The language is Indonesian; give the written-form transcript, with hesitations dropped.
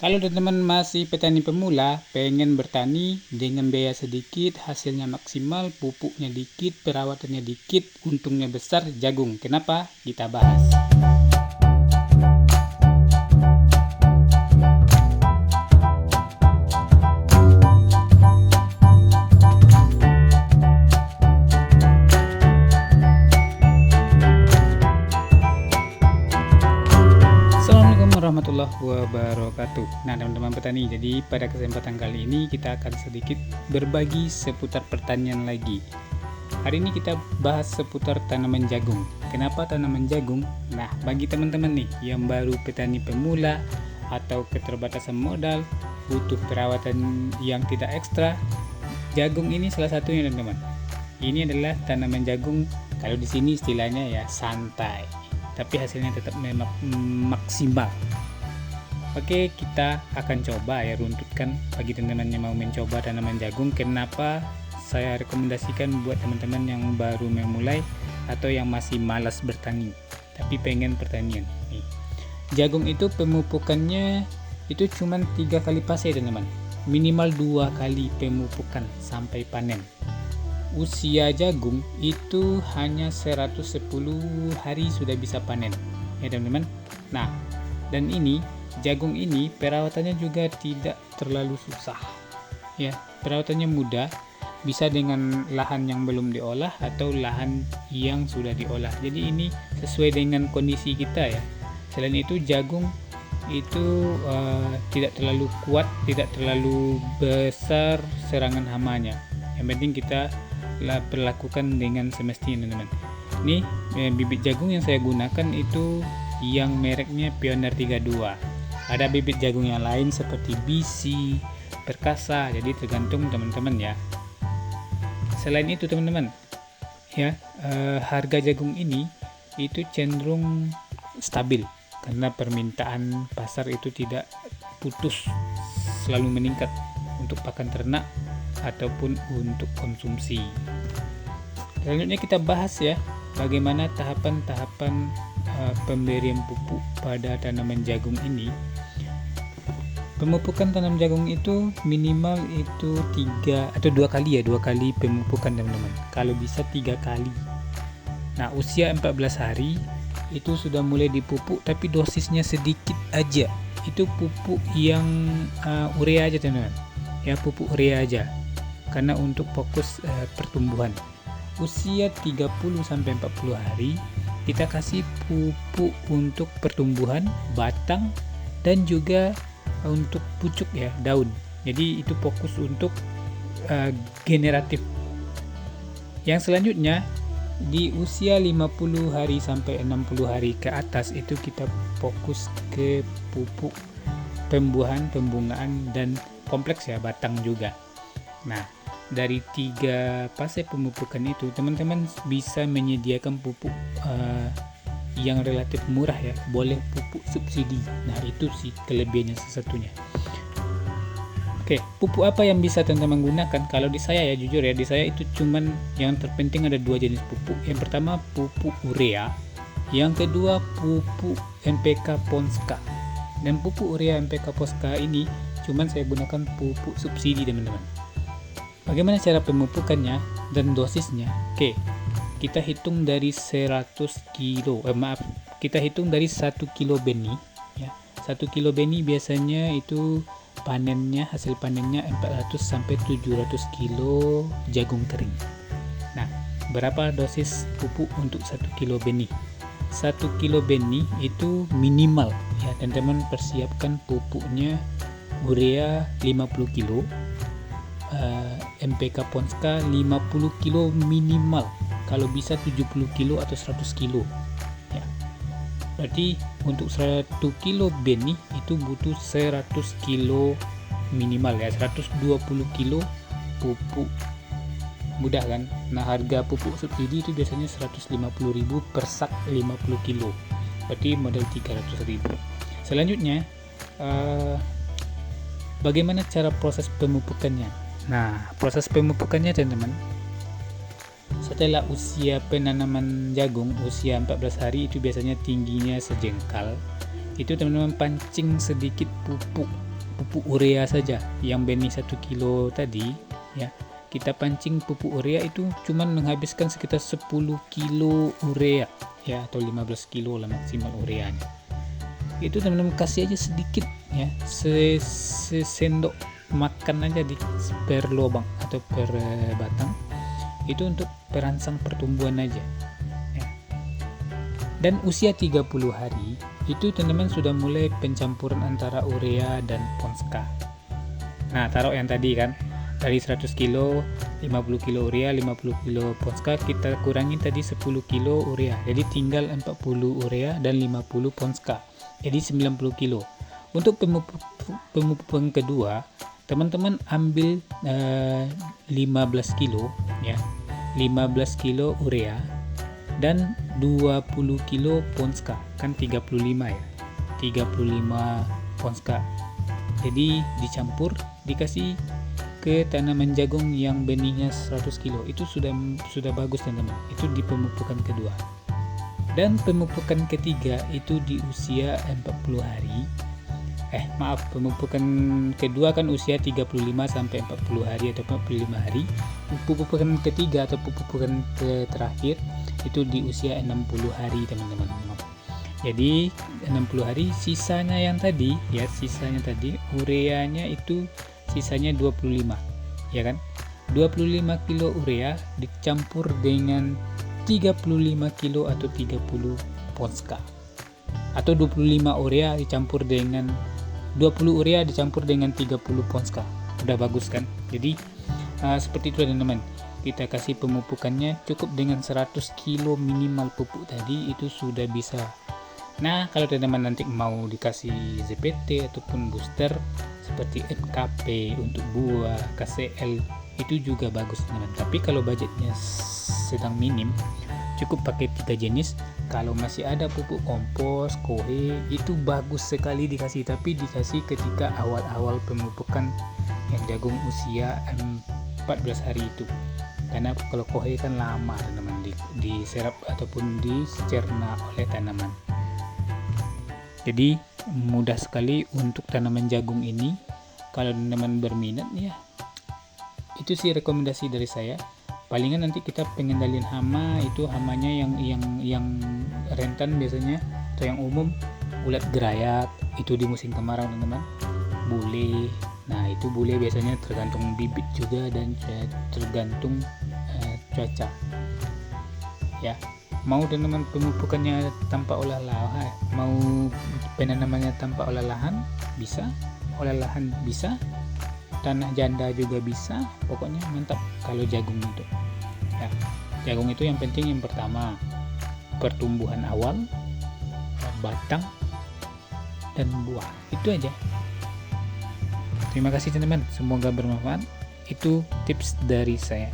Kalau teman-teman masih petani pemula, pengen bertani dengan biaya sedikit, hasilnya maksimal, pupuknya dikit, perawatannya dikit, untungnya besar, jagung. Kenapa? Kita bahas. Warahmatullahi wabarakatuh. Nah teman-teman petani, jadi pada kesempatan kali ini kita akan sedikit berbagi seputar pertanian lagi. Hari ini kita bahas seputar tanaman jagung. Kenapa tanaman jagung? Nah bagi teman-teman nih yang baru petani pemula atau keterbatasan modal, butuh perawatan yang tidak ekstra, jagung ini salah satunya teman-teman. Ini adalah tanaman jagung, kalau di sini istilahnya ya santai, tapi hasilnya tetap maksimal. Oke, kita akan coba ya runtutkan bagi teman-teman yang mau mencoba tanaman jagung. Kenapa saya rekomendasikan buat teman-teman yang baru memulai atau yang masih malas bertani tapi pengen pertanian nih. Jagung itu pemupukannya itu cuma 3 kali fase teman-teman, minimal 2 kali pemupukan sampai panen. Usia jagung itu hanya 110 hari sudah bisa panen ya teman-teman. Nah, dan ini jagung ini perawatannya juga tidak terlalu susah ya, perawatannya mudah, bisa dengan lahan yang belum diolah atau lahan yang sudah diolah. Jadi ini sesuai dengan kondisi kita ya. Selain itu jagung itu tidak terlalu kuat, tidak terlalu besar serangan hamanya. Yang penting kita perlakukan dengan semestinya teman-teman. Ini bibit jagung yang saya gunakan itu yang mereknya Pioneer 32. Ada bibit jagung yang lain seperti BC, Perkasa, jadi tergantung teman-teman ya. Selain itu teman-teman ya, harga jagung ini itu cenderung stabil karena permintaan pasar itu tidak putus, selalu meningkat untuk pakan ternak ataupun untuk konsumsi. Selanjutnya kita bahas ya bagaimana tahapan-tahapan pemberian pupuk pada tanaman jagung ini. Pemupukan tanam jagung itu minimal itu 3 atau 2 kali ya, 2 kali pemupukan teman-teman, kalau bisa 3 kali. Nah usia 14 hari itu sudah mulai dipupuk, tapi dosisnya sedikit aja, itu pupuk yang urea aja teman-teman ya, pupuk urea aja karena untuk fokus pertumbuhan. Usia 30-40 hari kita kasih pupuk untuk pertumbuhan batang dan juga untuk pucuk ya, daun. Jadi itu fokus untuk generatif. Yang selanjutnya di usia 50 hari sampai 60 hari ke atas itu kita fokus ke pupuk pembuahan, pembungaan dan kompleks ya, batang juga. Nah dari 3 fase pemupukan itu teman-teman bisa menyediakan pupuk yang relatif murah ya, boleh pupuk subsidi. Nah itu sih kelebihannya sesatunya. Oke, pupuk apa yang bisa teman-teman gunakan? Kalau di saya ya, jujur ya, di saya itu cuman yang terpenting ada 2 jenis pupuk. Yang pertama pupuk urea, yang kedua pupuk NPK Ponska. Dan pupuk urea NPK Ponska ini cuman saya gunakan pupuk subsidi teman-teman. Bagaimana cara pemupukannya dan dosisnya? Oke, kita hitung dari 100 kilo, kita hitung dari 1 kilo benih ya. 1 kilo benih biasanya itu panennya, hasil panennya 400 sampai 700 kilo jagung kering. Nah, berapa dosis pupuk untuk 1 kilo benih? 1 kilo benih itu minimal ya, teman-teman persiapkan pupuknya urea 50 kilo, NPK Ponska 50 kilo minimal, kalau bisa 70 kilo atau 100 kilo ya. Berarti untuk 1 kilo benih itu butuh 100 kilo minimal ya, 120 kilo pupuk. Mudah kan? Nah harga pupuk subsidi itu biasanya 150.000 per sak 50 kilo, berarti modal 300.000. Selanjutnya bagaimana cara proses pemupukannya? Nah proses pemupukannya teman-teman, setelah usia penanaman jagung usia 14 hari itu biasanya tingginya sejengkal, itu teman-teman pancing sedikit pupuk pupuk urea saja yang benih 1 kilo tadi ya, kita pancing pupuk urea itu cuman menghabiskan sekitar 10 kilo urea ya, atau 15 kilo lah maksimal ureanya. Itu teman-teman kasih aja sedikit ya, sendok makan aja per lubang atau per batang, itu untuk perangsang pertumbuhan aja ya. Dan usia 30 hari itu teman-teman sudah mulai pencampuran antara urea dan Ponska. Nah, taruh yang tadi kan, dari 100 kilo 50 kilo urea, 50 kilo Ponska, kita kurangi tadi 10 kilo urea, jadi tinggal 40 urea dan 50 Ponska, jadi 90 kilo. Untuk pemupukan kedua, teman-teman ambil 15 kilo ya, 15 kilo urea dan 20 kilo Ponska, kan 35 ya, 35 Ponska. Jadi dicampur, dikasih ke tanaman jagung yang benihnya 100 kilo. Itu sudah bagus teman-teman. Itu di pemupukan kedua. Dan pemupukan ketiga itu di usia 40 hari. Pemupukan kedua kan usia 35 sampai 40 hari atau 45 hari. Pemupukan ketiga atau pemupukan terakhir itu di usia 60 hari teman-teman. Jadi 60 hari sisanya yang tadi ya, ureanya itu sisanya 25 ya kan. 25 kilo urea dicampur dengan 35 kilo atau 30 Ponska, atau 25 urea dicampur dengan 20 urea dicampur dengan 30 Ponska. Udah bagus kan? Jadi seperti itu teman-teman. Kita kasih pemupukannya cukup dengan 100 kilo minimal pupuk tadi, itu sudah bisa. Nah, kalau teman-teman nanti mau dikasih ZPT ataupun booster seperti FKP untuk buah, KCL, itu juga bagus teman-teman. Tapi kalau budgetnya sedang minim, cukup pakai 3 jenis. Kalau masih ada pupuk kompos, kohe, itu bagus sekali dikasih, tapi dikasih ketika awal-awal pemupukan yang jagung usia 14 hari itu. Karena kalau kohe kan lama teman-teman diserap ataupun dicerna oleh tanaman. Jadi mudah sekali untuk tanaman jagung ini. Kalau teman-teman berminat ya, itu sih rekomendasi dari saya. Palingan nanti kita pengendalian hama, itu hamanya yang rentan biasanya atau yang umum, ulat gerayak itu di musim kemarau teman-teman. Bule, nah itu bule biasanya tergantung bibit juga dan tergantung cuaca ya. Mau teman-teman pemupukannya tanpa olah lahan, mau penanamannya tanpa olah lahan bisa, olah lahan bisa, tanah janda juga bisa, pokoknya mantap kalau jagung itu ya. Jagung itu yang penting yang pertama pertumbuhan awal, batang dan buah, itu aja. Terima kasih teman-teman, semoga bermanfaat. Itu tips dari saya.